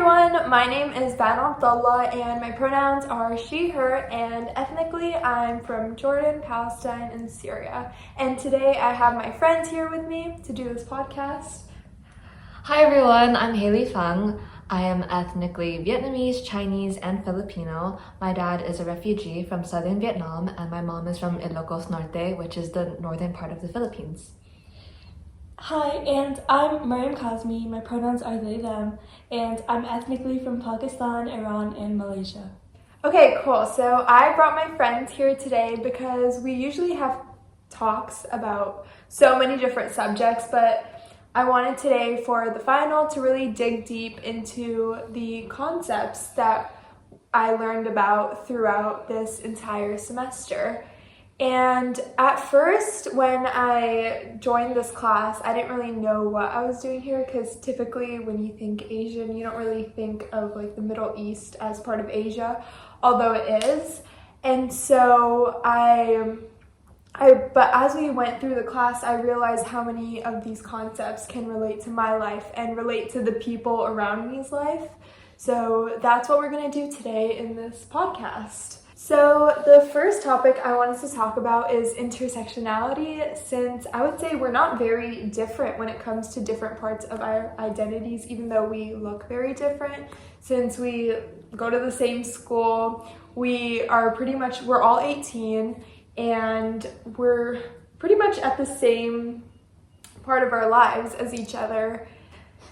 everyone, my name is Ban Abdallah and my pronouns are she, her, and ethnically I'm from Jordan, Palestine, and Syria. And today I have my friends here with me to do this podcast. Hi everyone, I'm Haley Fung. I am ethnically Vietnamese, Chinese, and Filipino. My dad is a refugee from southern Vietnam, and my mom is from Ilocos Norte, which is the northern part of the Philippines. Hi, and I'm Mariam Kazmi. My pronouns are they, them, and I'm ethnically from Pakistan, Iran, and Malaysia. Okay, cool. So I brought my friends here today because we usually have talks about so many different subjects, but I wanted today for the final to really dig deep into the concepts that I learned about throughout this entire semester. And at first, when I joined this class, I didn't really know what I was doing here because typically when you think Asian, you don't really think of like the Middle East as part of Asia, although it is. And so but as we went through the class, I realized how many of these concepts can relate to my life and relate to the people around me's life. So that's what we're going to do today in this podcast. So the first topic I wanted to talk about is intersectionality, since I would say we're not very different when it comes to different parts of our identities, even though we look very different. Since we go to the same school, we're all 18, and we're pretty much at the same part of our lives as each other.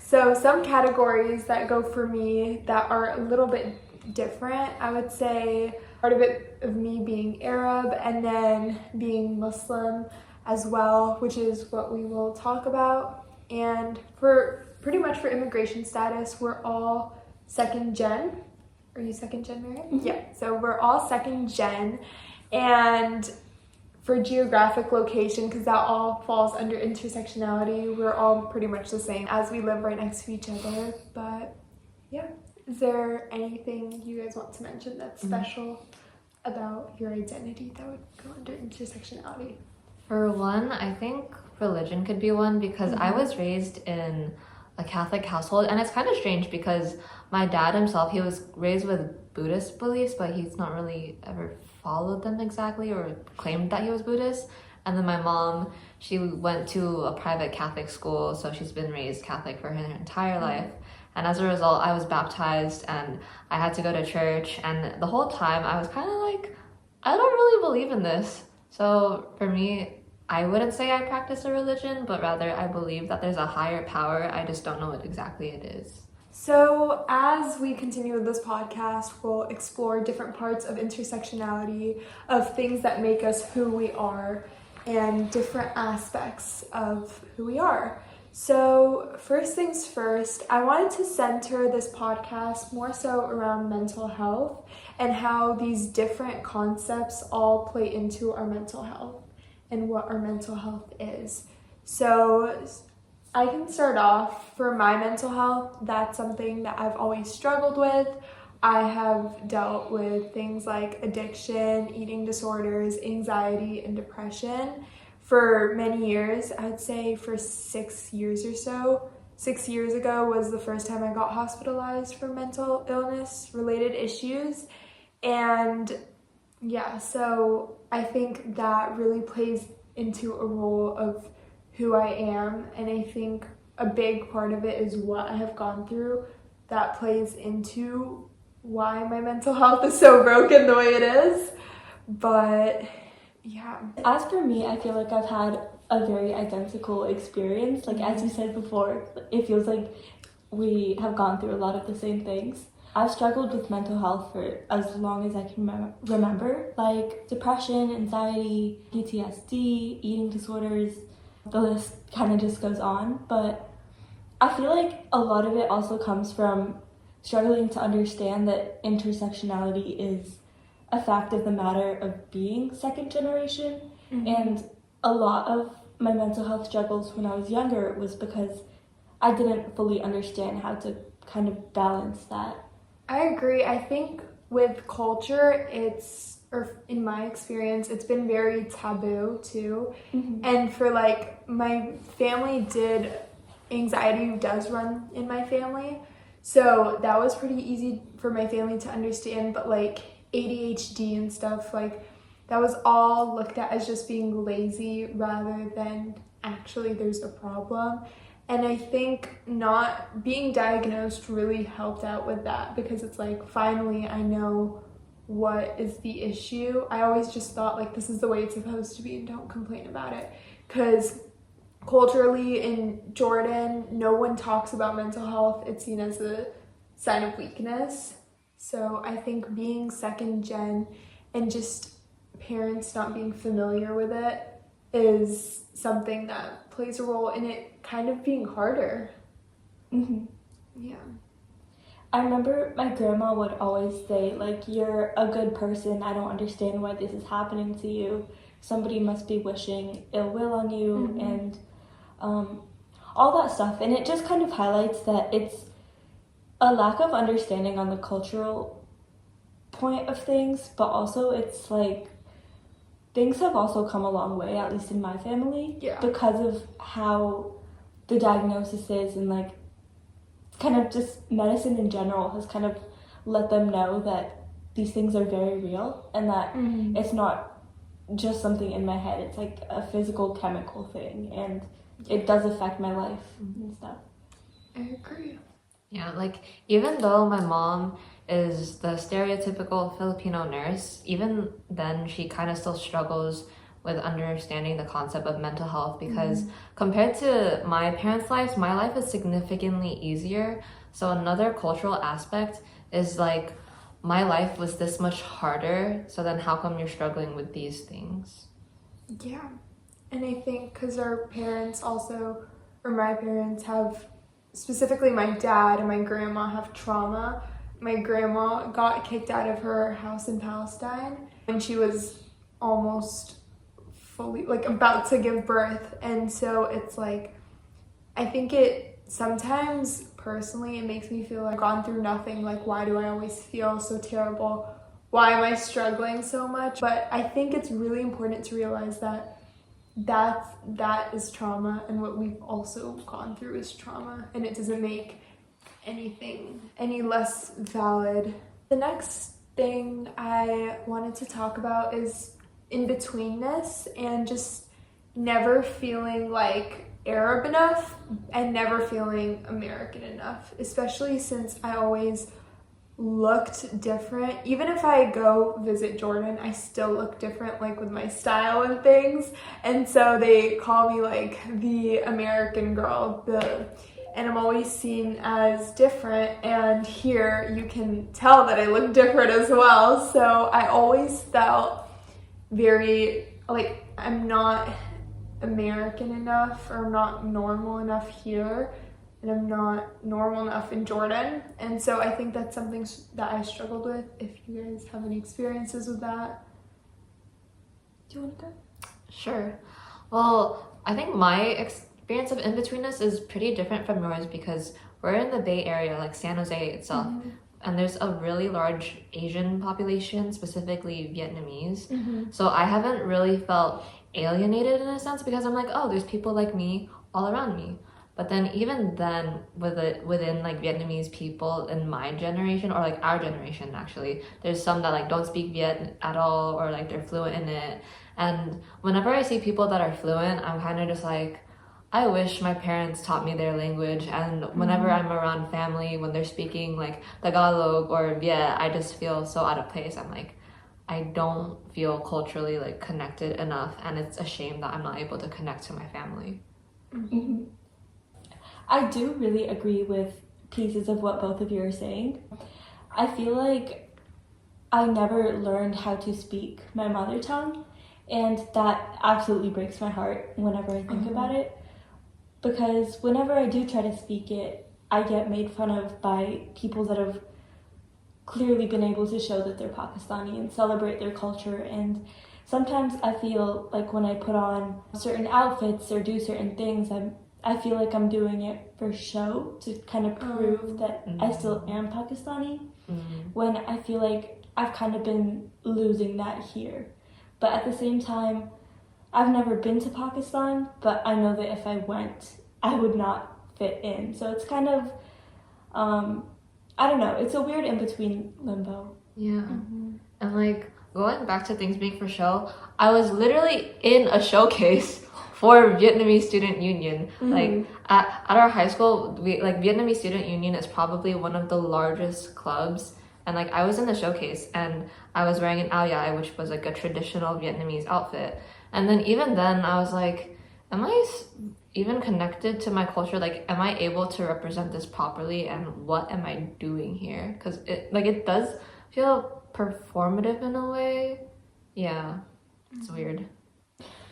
So some categories that go for me that are a little bit different, I would say part of it of me being Arab and then being Muslim as well, which is what we will talk about. And for immigration status, we're all second gen. Are you second gen, Mary? Mm-hmm. Yeah, so we're all second gen. And for geographic location, because that all falls under intersectionality, we're all pretty much the same as we live right next to each other. But yeah. Is there anything you guys want to mention that's special about your identity that would go under intersectionality? For one, I think religion could be one because I was raised in a Catholic household, and it's kind of strange because my dad himself, he was raised with Buddhist beliefs, but he's not really ever followed them exactly or claimed that he was Buddhist. And then my mom, she went to a private Catholic school, so she's been raised Catholic for her entire life. And as a result, I was baptized and I had to go to church. And the whole time I was kind of like, I don't really believe in this. So for me, I wouldn't say I practice a religion, but rather I believe that there's a higher power. I just don't know what exactly it is. So as we continue with this podcast, we'll explore different parts of intersectionality, of things that make us who we are, and different aspects of who we are. So first things first, I wanted to center this podcast more so around mental health and how these different concepts all play into our mental health and what our mental health is. So I can start off. For my mental health, that's something that I've always struggled with. I have dealt with things like addiction, eating disorders, anxiety, and depression for many years. I'd say for 6 years or so. 6 years ago was the first time I got hospitalized for mental illness related issues. And yeah, so I think that really plays into a role of who I am. And I think a big part of it is what I have gone through that plays into why my mental health is so broken the way it is. But yeah. As for me, I feel like I've had a very identical experience. Like as you said before, it feels like we have gone through a lot of the same things. I've struggled with mental health for as long as I can remember, like depression, anxiety, PTSD, eating disorders. The list kind of just goes on. But I feel like a lot of it also comes from struggling to understand that intersectionality is a fact of the matter of being second generation. And a lot of my mental health struggles when I was younger was because I didn't fully understand how to kind of balance that. I agree. I think with culture, or in my experience, it's been very taboo too. And for like my family anxiety does run in my family. So that was pretty easy for my family to understand, but like ADHD and stuff, like that was all looked at as just being lazy rather than actually there's a problem. And I think not being diagnosed really helped out with that, because it's like, finally I know what is the issue. I always just thought like this is the way it's supposed to be and don't complain about it, because culturally in Jordan no one talks about mental health. It's seen as a sign of weakness. So I think being second gen and just parents not being familiar with it is something that plays a role in it kind of being harder. Mm-hmm. Yeah. I remember my grandma would always say, like, you're a good person. I don't understand why this is happening to you. Somebody must be wishing ill will on you, Mm-hmm. and all that stuff. And it just kind of highlights that it's a lack of understanding on the cultural point of things, but also it's like things have also come a long way, at least in my family, Yeah. because of how the diagnosis is, and like kind of just medicine in general has kind of let them know that these things are very real, and that Mm-hmm. it's not just something in my head. It's like a physical chemical thing, and it does affect my life and stuff. I agree. Yeah, like even though my mom is the stereotypical Filipino nurse, even then she kind of still struggles with understanding the concept of mental health, because compared to my parents' lives, my life is significantly easier. So another cultural aspect is like, my life was this much harder, so then how come you're struggling with these things? Yeah. And I think because our parents also, or my parents have, specifically my dad and my grandma have trauma. My grandma got kicked out of her house in Palestine when she was almost fully, like, about to give birth. And so it's like, I think it sometimes personally it makes me feel like I've gone through nothing. Like, why do I always feel so terrible? Why am I struggling so much? But I think it's really important to realize that that is trauma, and what we've also gone through is trauma, and it doesn't make anything any less valid. The next thing I wanted to talk about is in-betweenness, and just never feeling like Arab enough and never feeling American enough, especially since I always looked different. Even if I go visit Jordan, I still look different, like with my style and things. And so they call me like the American girl, and I'm always seen as different. And here you can tell that I look different as well. So I always felt very like I'm not American enough, or I'm not normal enough here, and I'm not normal enough in Jordan. And so I think that's something that I struggled with. If you guys have any experiences with that. Do you want to go? Sure. Well, I think my experience of in-betweenness is pretty different from yours, because we're in the Bay Area, like San Jose itself, and there's a really large Asian population, specifically Vietnamese. So I haven't really felt alienated in a sense, because I'm like, oh, there's people like me all around me. But then even then, within like Vietnamese people in my generation, or like our generation actually, there's some that like don't speak Viet at all, or like they're fluent in it. And whenever I see people that are fluent, I'm kind of just like, I wish my parents taught me their language. And whenever I'm around family, when they're speaking like Tagalog or Viet, I just feel so out of place. I'm like, I don't feel culturally like connected enough, and it's a shame that I'm not able to connect to my family. I do really agree with pieces of what both of you are saying. I feel like I never learned how to speak my mother tongue, and that absolutely breaks my heart whenever I think about it, because whenever I do try to speak it, I get made fun of by people that have clearly been able to show that they're Pakistani and celebrate their culture. And sometimes I feel like when I put on certain outfits or do certain things, I feel like I'm doing it for show, to kind of prove that I still am Pakistani, when I feel like I've kind of been losing that here. But at the same time, I've never been to Pakistan, but I know that if I went, I would not fit in. So it's kind of I don't know, it's a weird in-between limbo. Yeah. And like going back to things being for show, I was literally in a showcase for Vietnamese Student Union. Like at our high school, we like Vietnamese Student Union is probably one of the largest clubs. And like I was in the showcase and I was wearing an áo dài, which was like a traditional Vietnamese outfit. And then even then I was like, am I even connected to my culture? Like, am I able to represent this properly? And what am I doing here? Because it does feel performative in a way. Yeah, it's weird.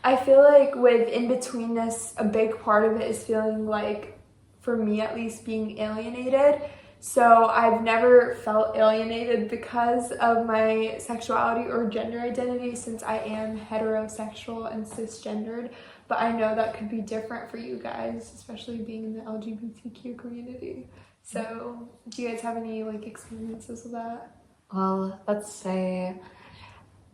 I feel like with in-betweenness, a big part of it is feeling like, for me at least, being alienated. So I've never felt alienated because of my sexuality or gender identity, since I am heterosexual and cisgendered. But I know that could be different for you guys, especially being in the LGBTQ community. So do you guys have any like experiences with that? Well, let's say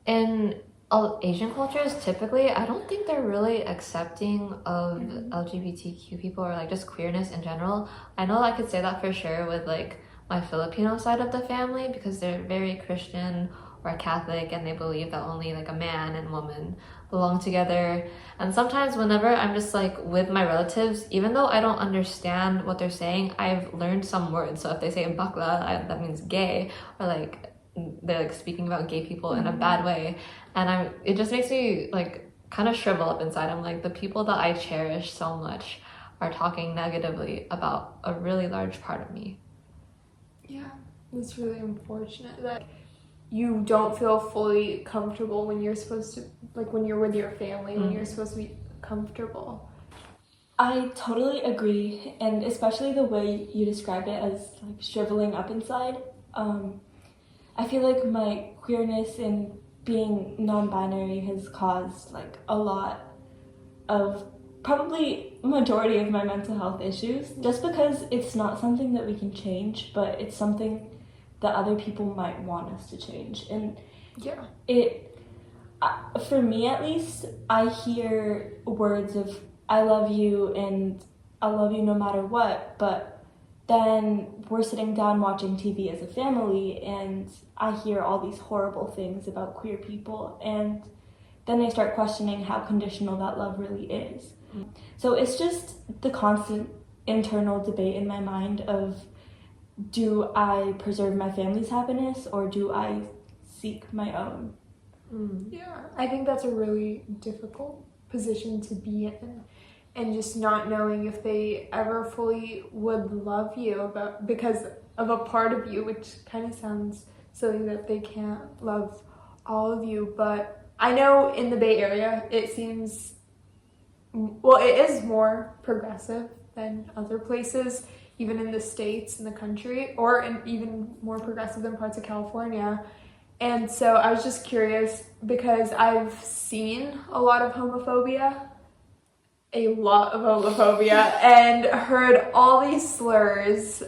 in all Asian cultures, typically, I don't think they're really accepting of LGBTQ people or like just queerness in general. I know I could say that for sure with like my Filipino side of the family because they're very Christian or Catholic and they believe that only like a man and woman belong together. And sometimes whenever I'm just like with my relatives, even though I don't understand what they're saying, I've learned some words. So if they say bakla, that means gay, or like they're like speaking about gay people in a bad way, and it just makes me like kind of shrivel up inside. I'm like, the people that I cherish so much are talking negatively about a really large part of me. Yeah, it's really unfortunate that you don't feel fully comfortable when you're supposed to, like when you're with your family, when you're supposed to be comfortable. I totally agree, and especially the way you described it as like shriveling up inside. I feel like my queerness and being non-binary has caused like a lot of, probably majority of my mental health issues, just because it's not something that we can change, but it's something that other people might want us to change. And yeah, for me at least, I hear words of I love you and I love you no matter what, but then we're sitting down watching TV as a family and I hear all these horrible things about queer people, and then I start questioning how conditional that love really is. So it's just the constant internal debate in my mind of, do I preserve my family's happiness or do I seek my own? Yeah, I think that's a really difficult position to be in, and just not knowing if they ever fully would love you because of a part of you, which kind of sounds silly that they can't love all of you. But I know in the Bay Area it seems, well, it is more progressive than other places, even in the States, in the country, or even more progressive than parts of California. And so I was just curious because I've seen a lot of homophobia, and heard all these slurs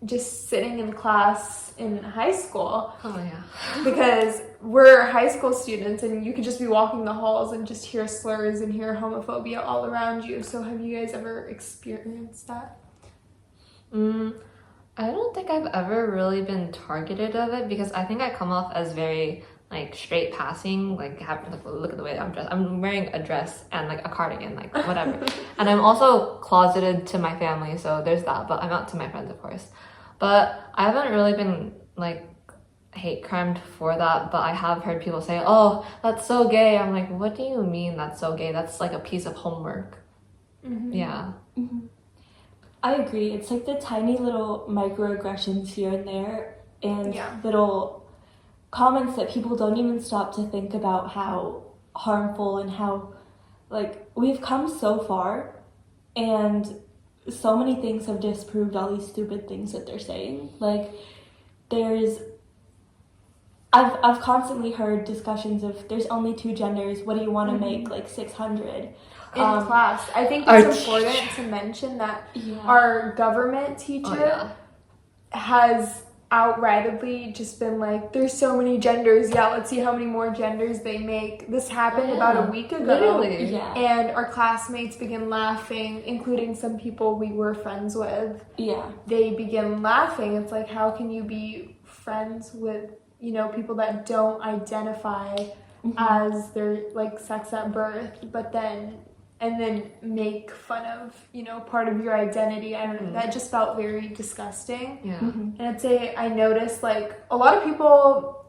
just sitting in class in high school. Oh yeah. Because we're high school students and you could just be walking the halls and just hear slurs and hear homophobia all around you. So have you guys ever experienced that? I don't think I've ever really been targeted of it because I think I come off as very like straight passing, like look at the way I'm dressed. I'm wearing a dress and like a cardigan, like whatever. And I'm also closeted to my family, so there's that, but I'm out to my friends, of course. But I haven't really been like hate crimed for that, but I have heard people say, oh, that's so gay. I'm like, what do you mean that's so gay? That's like a piece of homework. Yeah. I agree. It's like the tiny little microaggressions here and there, and little comments that people don't even stop to think about how harmful and how, like, we've come so far and so many things have disproved all these stupid things that they're saying. Like, I've constantly heard discussions of there's only 2 genders, what do you want to make, like 600? In class. I think it's important to mention that our government teacher has outrightly just been like, there's so many genders, yeah, let's see how many more genders they make. This happened about a week ago. Literally. Yeah. And our classmates began laughing, including some people we were friends with. Yeah. They began laughing. It's like, how can you be friends with, you know, people that don't identify as their like sex at birth, but then make fun of, you know, part of your identity. I don't know. That just felt very disgusting. Yeah. And I'd say I noticed like a lot of people,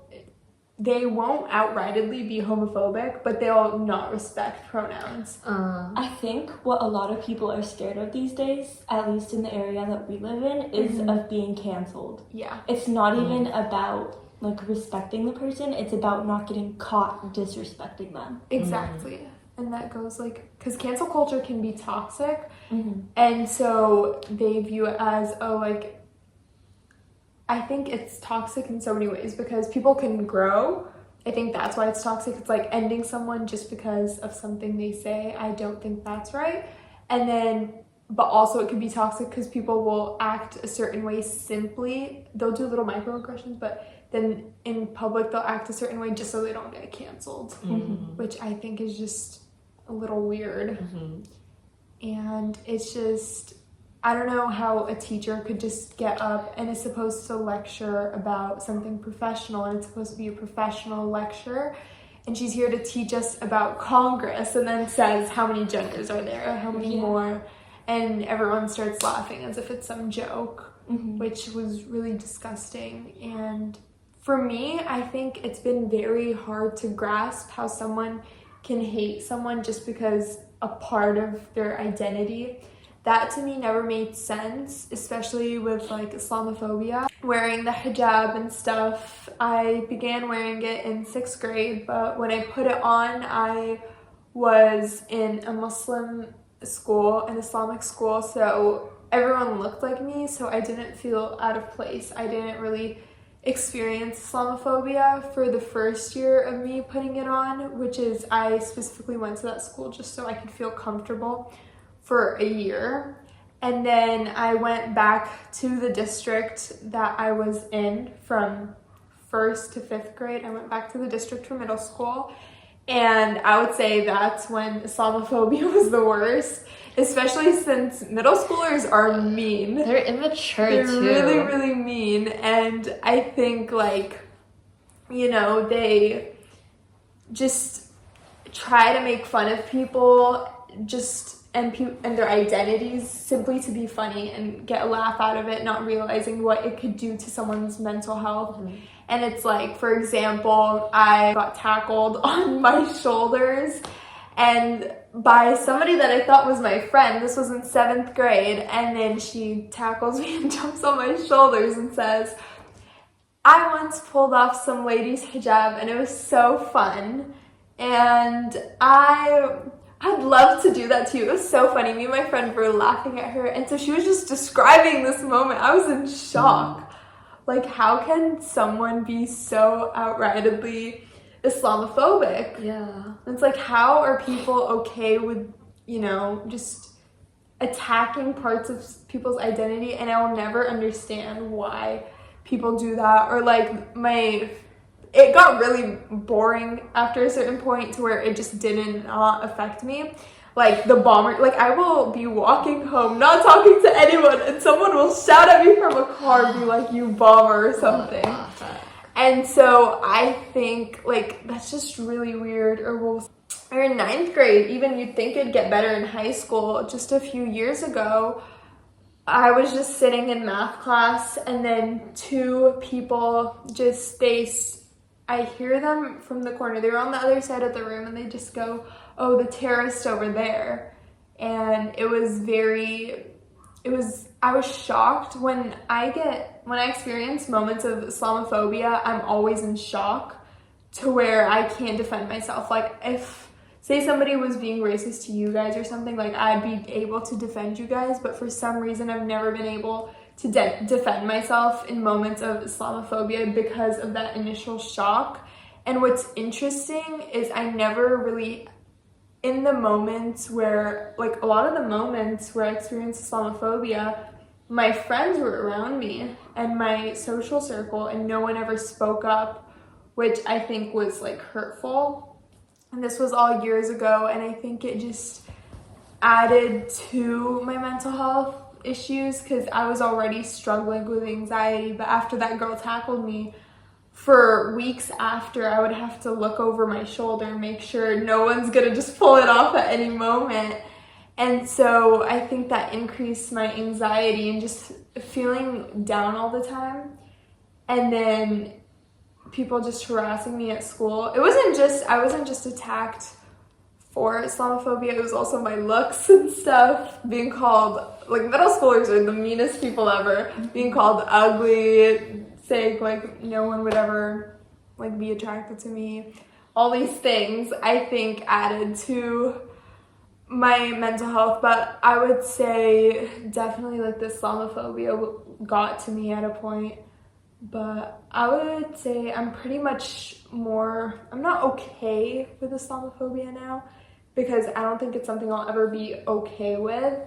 they won't outrightly be homophobic, but they'll not respect pronouns. I think what a lot of people are scared of these days, at least in the area that we live in, is of being canceled. Yeah. It's not even about like respecting the person, it's about not getting caught disrespecting them. Exactly. And that goes like, because cancel culture can be toxic, and so they view it as, oh, like, I think it's toxic in so many ways because people can grow. I think that's why it's toxic. It's like ending someone just because of something they say. I don't think that's right. And then, but also it can be toxic because people will act a certain way simply. They'll do little microaggressions, but then in public they'll act a certain way just so they don't get canceled, which I think is just a little weird. And it's just, I don't know how a teacher could just get up and is supposed to lecture about something professional, and it's supposed to be a professional lecture, and she's here to teach us about Congress, and then says how many genders are there, how many more, and everyone starts laughing as if it's some joke, which was really disgusting. And for me, I think it's been very hard to grasp how someone can hate someone just because a part of their identity. That to me never made sense, especially with like Islamophobia. Wearing the hijab and stuff, I began wearing it in 6th grade, but when I put it on, I was in a Muslim school, an Islamic school, so everyone looked like me, so I didn't feel out of place. I didn't really experience Islamophobia for the first year of me putting it on, which is I specifically went to that school just so I could feel comfortable for a year. And then I went back to the district that I was in from 1st to 5th grade. I went back to the district for middle school, and I would say that's when Islamophobia was the worst, especially since middle schoolers are mean. They're immature They're too. really, really mean. And I think, like, you know, they just try to make fun of people and their identities simply to be funny and get a laugh out of it, not realizing what it could do to someone's mental health. And it's like, for example, I got tackled on my shoulders and by somebody that I thought was my friend. This was in 7th grade, and then she tackles me and jumps on my shoulders and says, I once pulled off some lady's hijab and it was so fun, and I'd love to do that too. It was so funny. Me and my friend were laughing at her, and so she was just describing this moment. I was in shock. Like, how can someone be so outrightly Islamophobic? Yeah. It's like, how are people okay with, you know, just attacking parts of people's identity? And I will never understand why people do that. Or like, it got really boring after a certain point to where it just did not affect me. Like the bomber, like I will be walking home, not talking to anyone, and someone will shout at me from a car and be like, you bomber or something. And so I think like that's just really weird. Or in 9th grade, even you'd think it'd get better in high school. Just a few years ago, I was just sitting in math class, and then 2 people I hear them from the corner. They were on the other side of the room, and they just go, oh, the terrorist over there. And I was shocked. When I experience moments of Islamophobia, I'm always in shock to where I can't defend myself. Like, if, say somebody was being racist to you guys or something, like, I'd be able to defend you guys, but for some reason, I've never been able to defend myself in moments of Islamophobia because of that initial shock. And what's interesting is I never really, in the moments where, a lot of the moments where I experienced Islamophobia, my friends were around me, and my social circle, and no one ever spoke up, which I think was like hurtful. And this was all years ago, and I think it just added to my mental health issues because I was already struggling with anxiety. But after that girl tackled me, for weeks after, I would have to look over my shoulder and make sure no one's gonna just pull it off at any moment. And so I think that increased my anxiety and just feeling down all the time. And then people just harassing me at school. I wasn't just attacked for Islamophobia, it was also my looks and stuff. Being called, like, middle schoolers are the meanest people ever. Being called ugly, saying like no one would ever like be attracted to me. All these things I think added to my mental health, but I would say definitely like the Islamophobia got to me at a point. But I would say I'm not okay with Islamophobia now, because I don't think it's something I'll ever be okay with,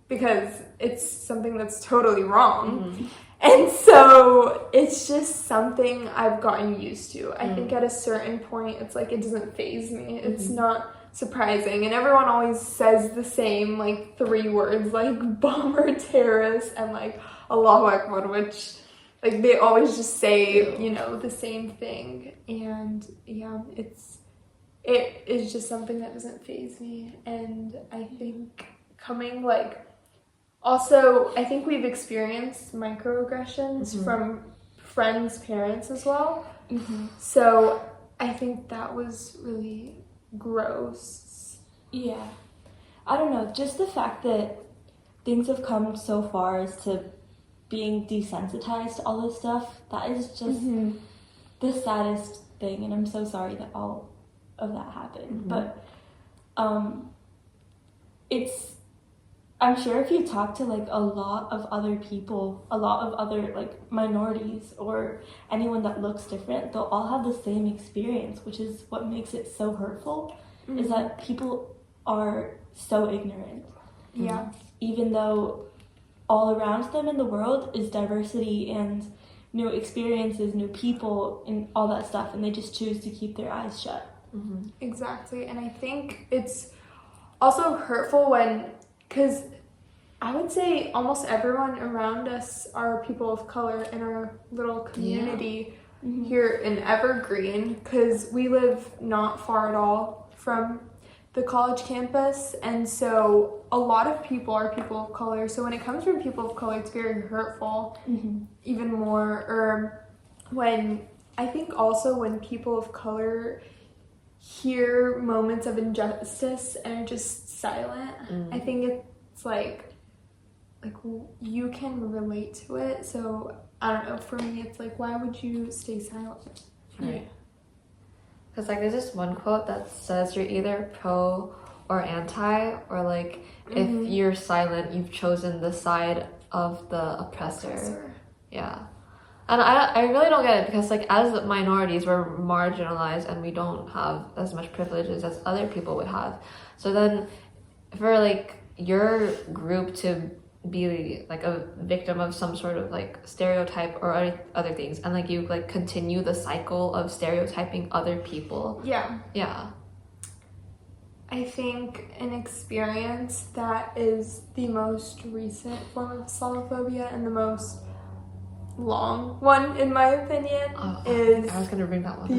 because it's something that's totally wrong. And so it's just something I've gotten used to. I think at a certain point, it's like it doesn't faze me. It's not surprising. And everyone always says the same, like, 3 words, like bomber, terrorist, and like Allahu Akbar, which, like, they always just say, you know, the same thing. And yeah, it is just something that doesn't faze me. And I think also, I think we've experienced microaggressions from friends' parents as well. So I think that was really gross. Yeah. I don't know, just the fact that things have come so far as to being desensitized to all this stuff, that is just the saddest thing, and I'm so sorry that all of that happened. But I'm sure if you talk to like a lot of other people, a lot of other like minorities or anyone that looks different, they'll all have the same experience, which is what makes it so hurtful, is that people are so ignorant. Yeah. Even though all around them in the world is diversity and new experiences, new people, and all that stuff, and they just choose to keep their eyes shut. Exactly. And I think it's also hurtful because I would say almost everyone around us are people of color in our little community here in Evergreen, because we live not far at all from the college campus, and so a lot of people are people of color. So when it comes from people of color, it's very hurtful, even more. Or I think also when people of color hear moments of injustice and are just silent, I think it's like you can relate to it. So I don't know, for me it's like, why would you stay silent? Right. Because like there's this one quote that says you're either pro or anti, or like if you're silent, you've chosen the side of the oppressor. Yeah. And I really don't get it, because like as minorities, we're marginalized and we don't have as much privileges as other people would have. So then for like your group to be like a victim of some sort of like stereotype or other things, and like you like continue the cycle of stereotyping other people. Yeah. I think an experience that is the most recent form of Islamophobia and the most long one, in my opinion, is I was gonna bring that one up.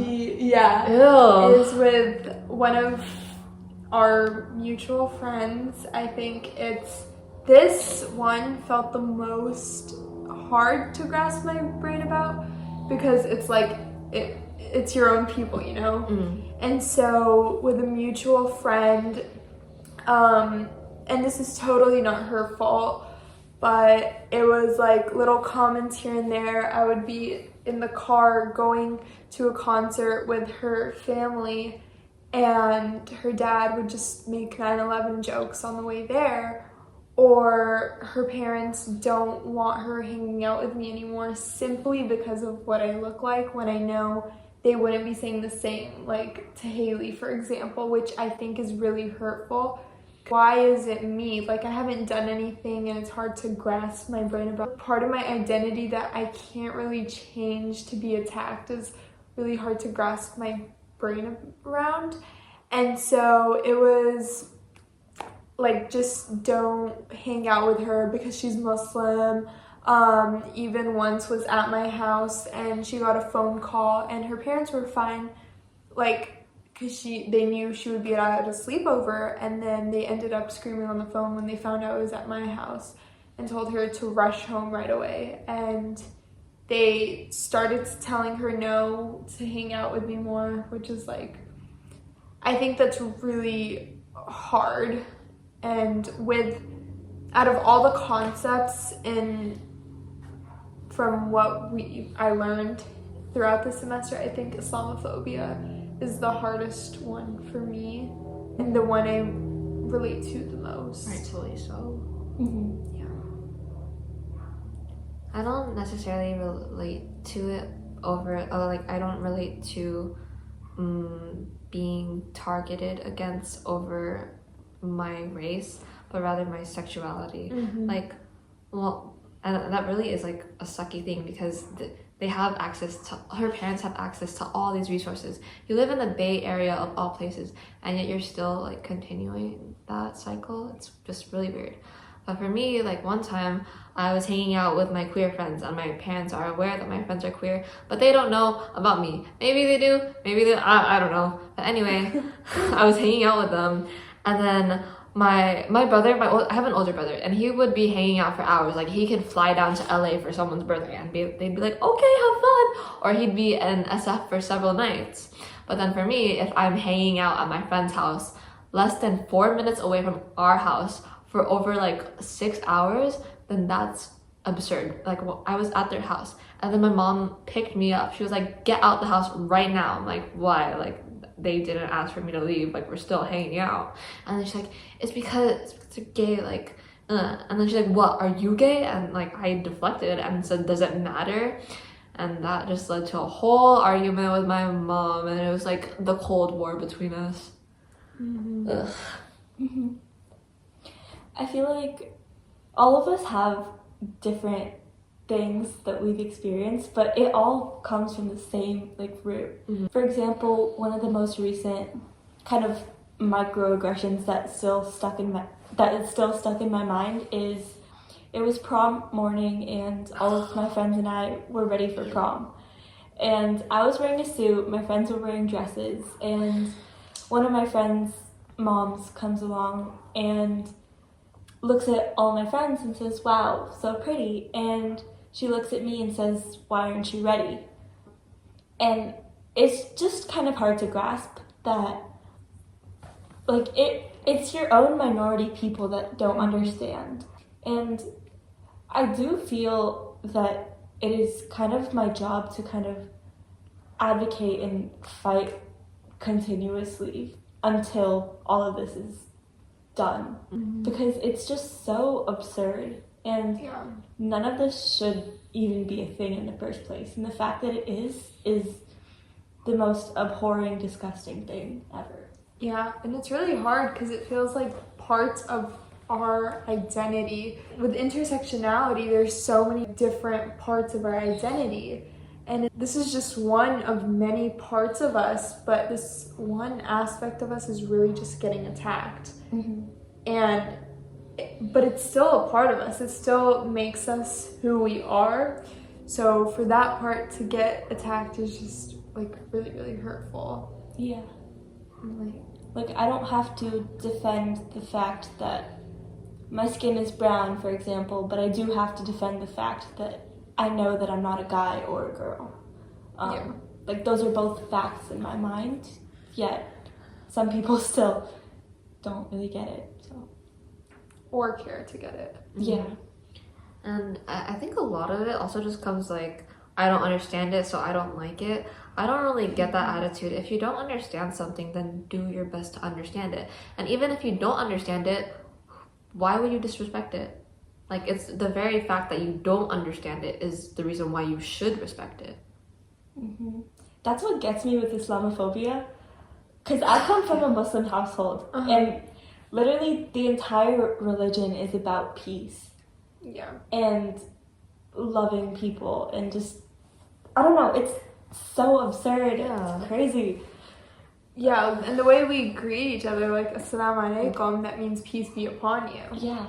Is with one of our mutual friends. I think this one felt the most hard to grasp my brain about, because it's like it's your own people, you know? And so with a mutual friend, and this is totally not her fault, but it was like little comments here and there. I would be in the car going to a concert with her family, and her dad would just make 9/11 jokes on the way there. Or her parents don't want her hanging out with me anymore simply because of what I look like, when I know they wouldn't be saying the same, like to Haley, for example, which I think is really hurtful, why is it me? Like, I haven't done anything and it's hard to grasp my brain about. Part of my identity that I can't really change to be attacked is really hard to grasp my brain around. And so it was like, just don't hang out with her because she's Muslim. Even once was at my house and she got a phone call and her parents were fine, like, because they knew she would be at a sleepover, and then they ended up screaming on the phone when they found out it was at my house and told her to rush home right away. And they started telling her no to hang out with me more, which is like, I think that's really hard. And out of all the concepts from what I learned throughout the semester, I think Islamophobia is the hardest one for me and the one I relate to the most. Rightfully so. Mm-hmm. Yeah. I don't necessarily relate to it I don't relate to being targeted against over my race, but rather my sexuality. Mm-hmm. And that really is like a sucky thing because her parents have access to all these resources. You live in the Bay Area of all places, and yet you're still like continuing that cycle. It's just really weird. But for me, like one time I was hanging out with my queer friends, and my parents are aware that my friends are queer, but they don't know about me. Maybe they do, maybe they I don't know. But anyway, I was hanging out with them, and then my brother, I have an older brother, and he would be hanging out for hours. Like, he could fly down to LA for someone's birthday and they'd be like, okay, have fun. Or he'd be in SF for several nights. But then for me, if I'm hanging out at my friend's house less than 4 minutes away from our house for over like 6 hours, then that's absurd. Like, I was at their house, and then my mom picked me up. She was like, get out the house right now. I'm like, why? Like, they didn't ask for me to leave, like, we're still hanging out. And then she's like, it's because they're gay, like, and then she's like, what, are you gay? And like, I deflected and said, does it matter? And that just led to a whole argument with my mom, and it was like the Cold War between us. Mm-hmm. Ugh. Mm-hmm. I feel like all of us have different things that we've experienced, but it all comes from the same like root. Mm-hmm. For example, one of the most recent kind of microaggressions that is still stuck in my mind is, it was prom morning and all of my friends and I were ready for prom. And I was wearing a suit, my friends were wearing dresses, and one of my friends' moms comes along and looks at all my friends and says, wow, so pretty. And she looks at me and says, why aren't you ready? And it's just kind of hard to grasp that, like, it's your own minority people that don't understand. And I do feel that it is kind of my job to kind of advocate and fight continuously until all of this is done. Mm-hmm. Because it's just so absurd, and Yeah. none of this should even be a thing in the first place. And the fact that it is the most abhorring, disgusting thing ever. Yeah, and it's really hard because it feels like parts of our identity. With intersectionality, there's so many different parts of our identity. And this is just one of many parts of us, but this one aspect of us is really just getting attacked. Mm-hmm. But it's still a part of us. It still makes us who we are. So for that part to get attacked is just like really, really hurtful. Yeah. And, Like, I don't have to defend the fact that my skin is brown, for example, but I do have to defend the fact that I know that I'm not a guy or a girl. Yeah. Like, those are both facts in my mind, yet some people still don't really get it. So or care to get it. yeah. And I think a lot of it also just comes like, I don't understand it, so I don't like it. I don't really get that attitude. If you don't understand something, then do your best to understand it. And even if you don't understand it, why would you disrespect it? Like, it's the very fact that you don't understand it is the reason why you should respect it. Mm-hmm. That's what gets me with Islamophobia, because I come from a Muslim household, and literally the entire religion is about peace Yeah. and loving people and just, I don't know, it's so absurd. Yeah. It's crazy. Yeah, and the way we greet each other, like Assalamu alaikum, that means peace be upon you. Yeah.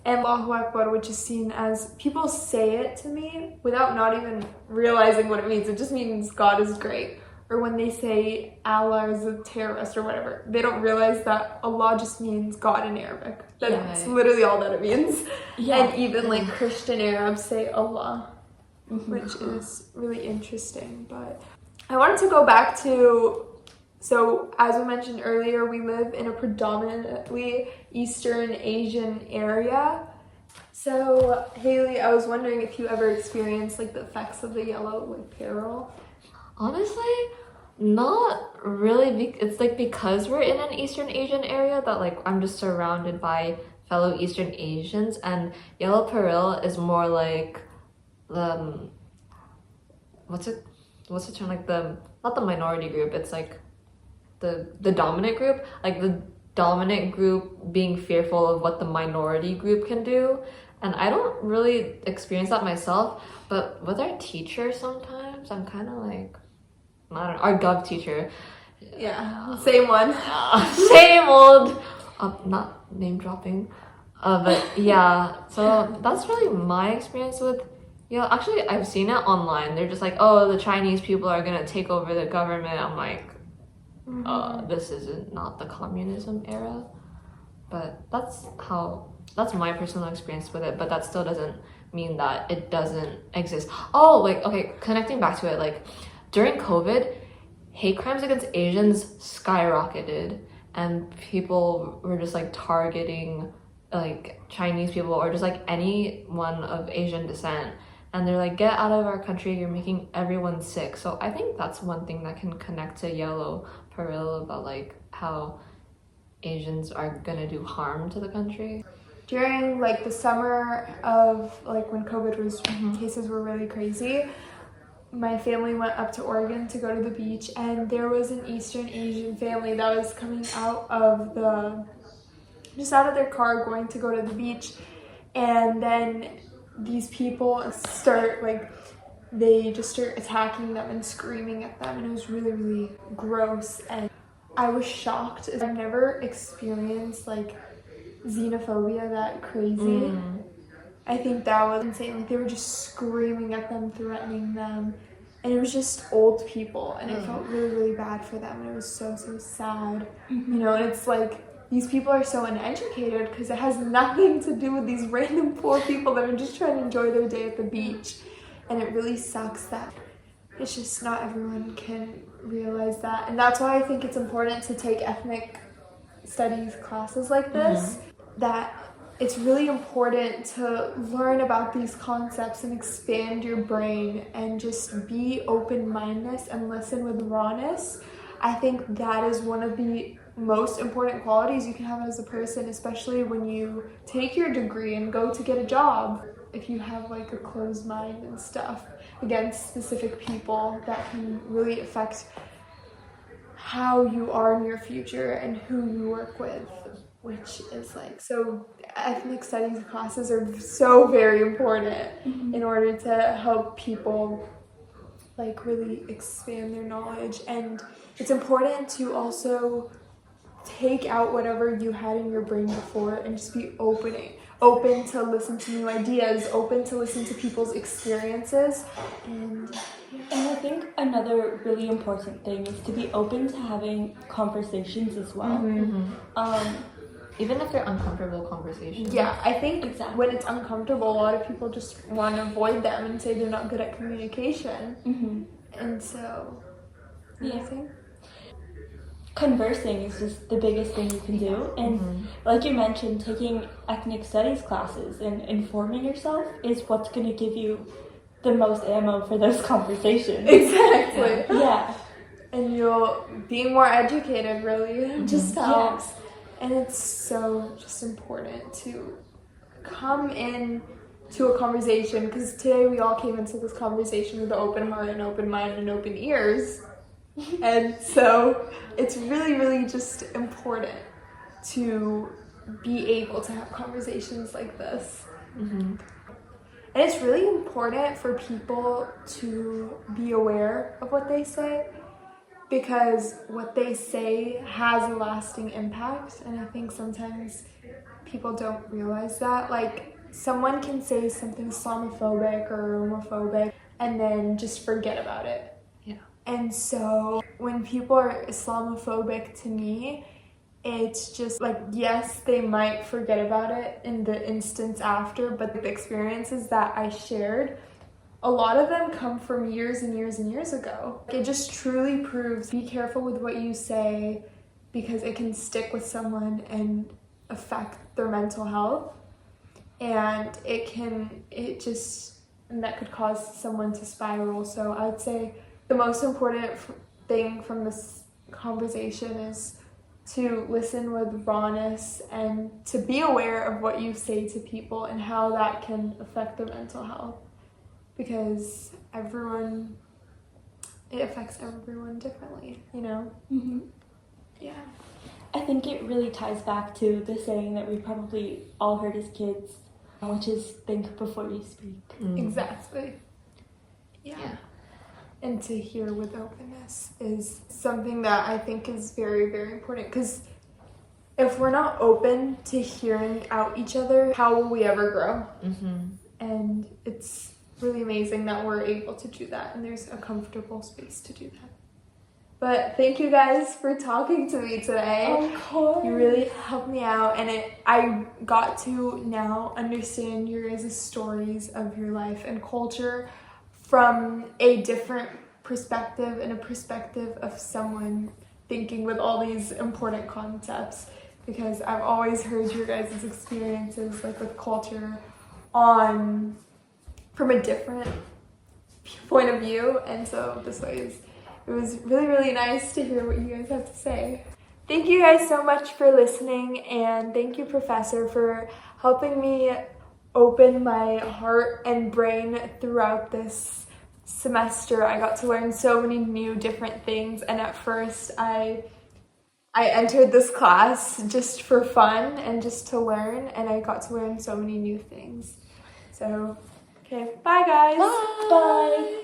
And Allahu Akbar, which is seen as, people say it to me without not even realizing what it means. It just means God is great. Or when they say Allah is a terrorist or whatever, they don't realize that Allah just means God in Arabic. That's literally all that it means. Yeah. And even like Christian Arabs say Allah, which is really interesting. But I wanted to go back to, so as we mentioned earlier, we live in a predominantly Eastern Asian area. So Haley, I was wondering if you ever experienced like the effects of the yellow like peril. Honestly, not really. It's like because we're in an Eastern Asian area that like I'm just surrounded by fellow Eastern Asians, and yellow peril is more like what's the term, like the, not the minority group, it's like the dominant group, like the dominant group being fearful of what the minority group can do. And I don't really experience that myself, but with our teacher sometimes I'm kind of like, I don't know, our gov teacher. Yeah, same one. Same old, not name dropping. But yeah, so that's really my experience with, yeah, actually I've seen it online. They're just like, oh, the Chinese people are gonna take over the government. I'm like, this isn't not the communism era. But that's my personal experience with it, but that still doesn't mean that it doesn't exist. Oh, like, okay, connecting back to it, like during COVID, hate crimes against Asians skyrocketed, and people were just like targeting like Chinese people or just like anyone of Asian descent, and they're like, get out of our country, you're making everyone sick. So I think that's one thing that can connect to yellow peril about like how Asians are gonna do harm to the country. During like the summer of like when COVID was, cases were really crazy, my family went up to Oregon to go to the beach, and there was an Eastern Asian family that was coming out of their car going to go to the beach, and then these people start attacking them and screaming at them, and it was really, really gross. And I was shocked. I've never experienced like xenophobia that crazy. I think that was insane. Like they were just screaming at them, threatening them, and it was just old people, and it felt really, really bad for them, and it was so, so sad. You know, and it's like these people are so uneducated because it has nothing to do with these random poor people that are just trying to enjoy their day at the beach. And it really sucks that it's just not everyone can realize that. And that's why I think it's important to take ethnic studies classes like this, that it's really important to learn about these concepts and expand your brain and just be open-minded and listen with rawness. I think that is one of the most important qualities you can have as a person, especially when you take your degree and go to get a job. If you have like a closed mind and stuff against specific people, that can really affect how you are in your future and who you work with, which is like, so ethnic studies classes are so very important in order to help people like really expand their knowledge. And it's important to also take out whatever you had in your brain before and just be open to listen to new ideas, open to listen to people's experiences. And I think another really important thing is to be open to having conversations as well. Even if they're uncomfortable conversations. Yeah, I think when it's uncomfortable, a lot of people just want to avoid them and say they're not good at communication. And so, conversing is just the biggest thing you can do. And like you mentioned, taking ethnic studies classes and informing yourself is what's going to give you the most ammo for those conversations. Exactly. Yeah. And you'll be more educated, really. Just helps. And it's so just important to come in to a conversation, because today we all came into this conversation with an open heart and open mind and open ears. And so it's really, really just important to be able to have conversations like this. Mm-hmm. And it's really important for people to be aware of what they say, because what they say has a lasting impact, and I think sometimes people don't realize that. Like, someone can say something Islamophobic or homophobic and then just forget about it. Yeah. And so when people are Islamophobic, to me, it's just like, yes, they might forget about it in the instance after, but the experiences that I shared, a lot of them come from years and years and years ago. It just truly proves, be careful with what you say, because it can stick with someone and affect their mental health. And and that could cause someone to spiral. So I would say the most important thing from this conversation is to listen with rawness and to be aware of what you say to people and how that can affect their mental health. Because it affects everyone differently, you know? Mm-hmm. Yeah. I think it really ties back to the saying that we probably all heard as kids, which is think before you speak. Exactly. Yeah. And to hear with openness is something that I think is very, very important, because if we're not open to hearing out each other, how will we ever grow? Mm-hmm. And it's really amazing that we're able to do that, and there's a comfortable space to do that. But thank you guys for talking to me today. Of course. You really helped me out, and I got to now understand your guys' stories of your life and culture from a different perspective, and a perspective of someone thinking with all these important concepts, because I've always heard your guys' experiences like with culture from a different point of view, and so it was really, really nice to hear what you guys have to say. Thank you guys so much for listening, and thank you, Professor, for helping me open my heart and brain throughout this semester. I got to learn so many new different things, and at first I entered this class just for fun and just to learn, and I got to learn so many new things. So, okay, bye guys. Bye.